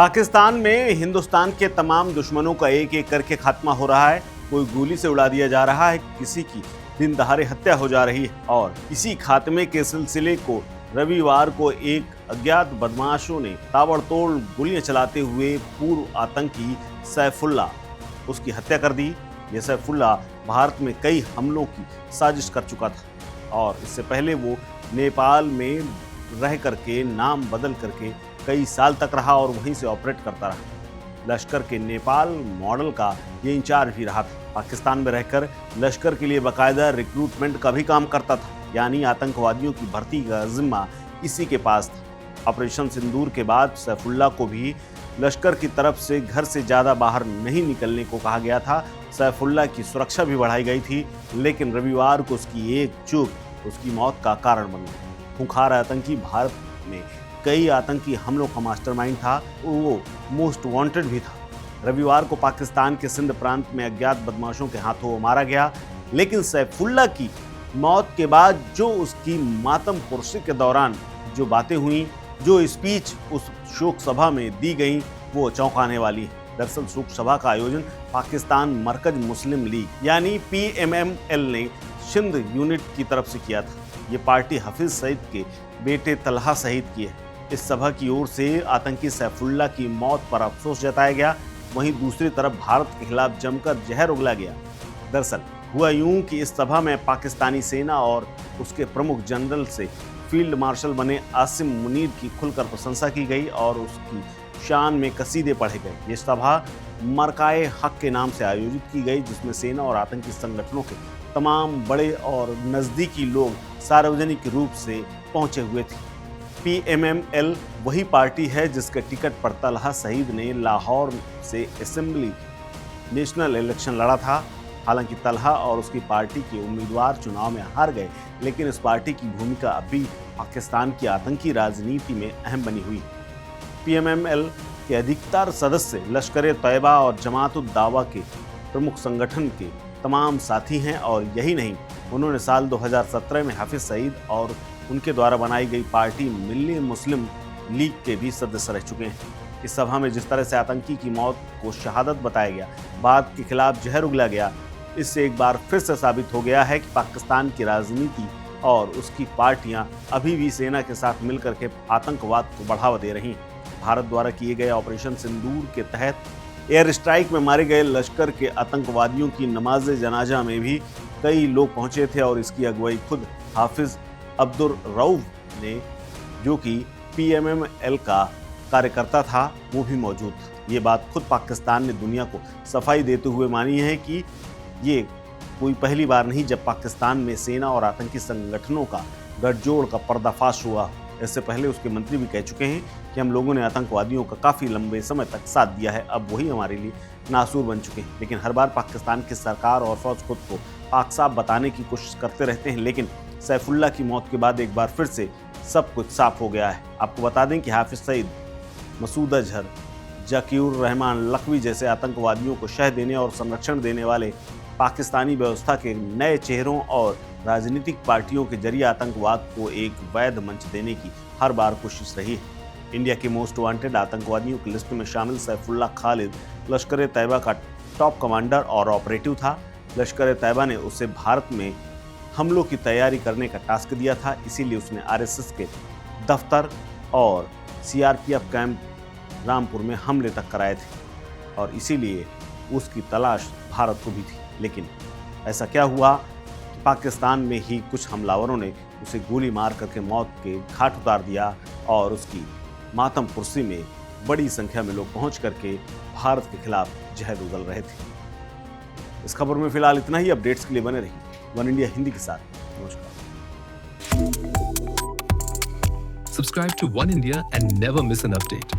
पाकिस्तान में हिंदुस्तान के तमाम दुश्मनों का एक एक करके खात्मा हो रहा है। कोई गोली से उड़ा दिया जा रहा है, किसी की दिन दहाड़े हत्या हो जा रही है और इसी खात्मे के सिलसिले को रविवार को एक अज्ञात बदमाशों ने ताबड़तोड़ गोलियां चलाते हुए पूर्व आतंकी सैफुल्ला उसकी हत्या कर दी। यह सैफुल्ला भारत में कई हमलों की साजिश कर चुका था और इससे पहले वो नेपाल में रह करके नाम बदल करके कई साल तक रहा और वहीं से ऑपरेट करता रहा। लश्कर के नेपाल मॉडल का ये इंचार्ज भी रहा था। पाकिस्तान में रहकर लश्कर के लिए बाकायदा रिक्रूटमेंट का भी काम करता था, यानी आतंकवादियों की भर्ती का जिम्मा इसी के पास था। ऑपरेशन सिंदूर के बाद सैफुल्ला को भी लश्कर की तरफ से घर से ज़्यादा बाहर नहीं निकलने को कहा गया था। सैफुल्ला की सुरक्षा भी बढ़ाई गई थी, लेकिन रविवार को उसकी एक चूक उसकी मौत का कारण बन गई। खूंखार आतंकी भारत में कई आतंकी हमलों का मास्टरमाइंड था, वो मोस्ट वांटेड भी था। रविवार को पाकिस्तान के सिंध प्रांत में अज्ञात बदमाशों के हाथों वो मारा गया, लेकिन सैफुल्ला की मौत के बाद जो उसकी मातम पुरसी के दौरान जो बातें हुई, जो स्पीच उस शोक सभा में दी गई, वो चौंकाने वाली है। दरअसल शोक सभा का आयोजन पाकिस्तान मरकज मुस्लिम लीग यानी PMML ने सिंध यूनिट की तरफ से किया था। ये पार्टी हफीज सईद के बेटे तलहा सईद की है। इस सभा की ओर से आतंकी सैफुल्ला की मौत पर अफसोस जताया गया, वहीं दूसरी तरफ भारत के खिलाफ जमकर जहर उगला गया। दरअसल हुआ यूं कि इस सभा में पाकिस्तानी सेना और उसके प्रमुख जनरल से फील्ड मार्शल बने आसिम मुनीर की खुलकर प्रशंसा की गई और उसकी शान में कसीदे पढ़े गए। ये सभा मरकाए हक के नाम से आयोजित की गई, जिसमें सेना और आतंकी संगठनों के तमाम बड़े और नज़दीकी लोग सार्वजनिक रूप से पहुंचे हुए थे। PMML वही पार्टी है जिसके टिकट पर तलहा सईद ने लाहौर से असेंबली नेशनल इलेक्शन लड़ा था। हालांकि तलहा और उसकी पार्टी के उम्मीदवार चुनाव में हार गए, लेकिन इस पार्टी की भूमिका अब भी पाकिस्तान की आतंकी राजनीति में अहम बनी हुई है। PMML के अधिकतर सदस्य लश्कर तैयबा और जमात उद दावा के प्रमुख संगठन के तमाम साथी हैं और यही नहीं, उन्होंने साल 2017 में हाफिज सईद और उनके द्वारा बनाई गई पार्टी मिल्ली मुस्लिम लीग के भी सदस्य रह चुके हैं। इस सभा में जिस तरह से आतंकी की मौत को शहादत बताया गया, बाद के खिलाफ जहर उगला गया, इससे एक बार फिर से साबित हो गया है कि पाकिस्तान की राजनीति और उसकी पार्टियां अभी भी सेना के साथ मिलकर के आतंकवाद को बढ़ावा दे रही हैं। भारत द्वारा किए गए ऑपरेशन सिंदूर के तहत एयर स्ट्राइक में मारे गए लश्कर के आतंकवादियों की नमाज जनाजा में भी कई लोग पहुंचे थे और इसकी अगुवाई खुद हाफिज अब्दुर रऊफ ने, जो कि PMML का कार्यकर्ता था, वो भी मौजूद था। ये बात खुद पाकिस्तान ने दुनिया को सफाई देते हुए मानी है कि ये कोई पहली बार नहीं जब पाकिस्तान में सेना और आतंकी संगठनों का गठजोड़ का पर्दाफाश हुआ। इससे पहले उसके मंत्री भी कह चुके हैं कि हम लोगों ने आतंकवादियों का काफ़ी लंबे समय तक साथ दिया है, अब वही हमारे लिए नासूर बन चुके हैं। लेकिन हर बार पाकिस्तान की सरकार और फौज खुद को पाक साफ बताने की कोशिश करते रहते हैं, लेकिन सैफुल्ला की मौत के बाद एक बार फिर से सब कुछ साफ हो गया है। आपको बता दें कि हाफिज सईद, मसूद अजहर, जकीउर रहमान लखवी जैसे आतंकवादियों को शह देने और संरक्षण देने वाले पाकिस्तानी व्यवस्था के नए चेहरों और राजनीतिक पार्टियों के जरिए आतंकवाद को एक वैध मंच देने की हर बार कोशिश रही है। इंडिया के मोस्ट वांटेड आतंकवादियों की लिस्ट में शामिल सैफुल्ला खालिद लश्कर तैयबा का टॉप कमांडर और ऑपरेटिव था। लश्कर तैयबा ने उसे भारत में हमलों की तैयारी करने का टास्क दिया था, इसीलिए उसने RSS के दफ्तर और CRPF कैंप रामपुर में हमले तक कराए थे और इसीलिए उसकी तलाश भारत को भी थी। लेकिन ऐसा क्या हुआ कि पाकिस्तान में ही कुछ हमलावरों ने उसे गोली मार करके मौत के घाट उतार दिया और उसकी मातम पुरसी में बड़ी संख्या में लोग पहुंच करके भारत के खिलाफ जहर उगल रहे थे। इस खबर में फिलहाल इतना ही। अपडेट्स के लिए बने रहिए वन इंडिया हिंदी के साथ। नमस्कार। Subscribe to One India and never miss an update.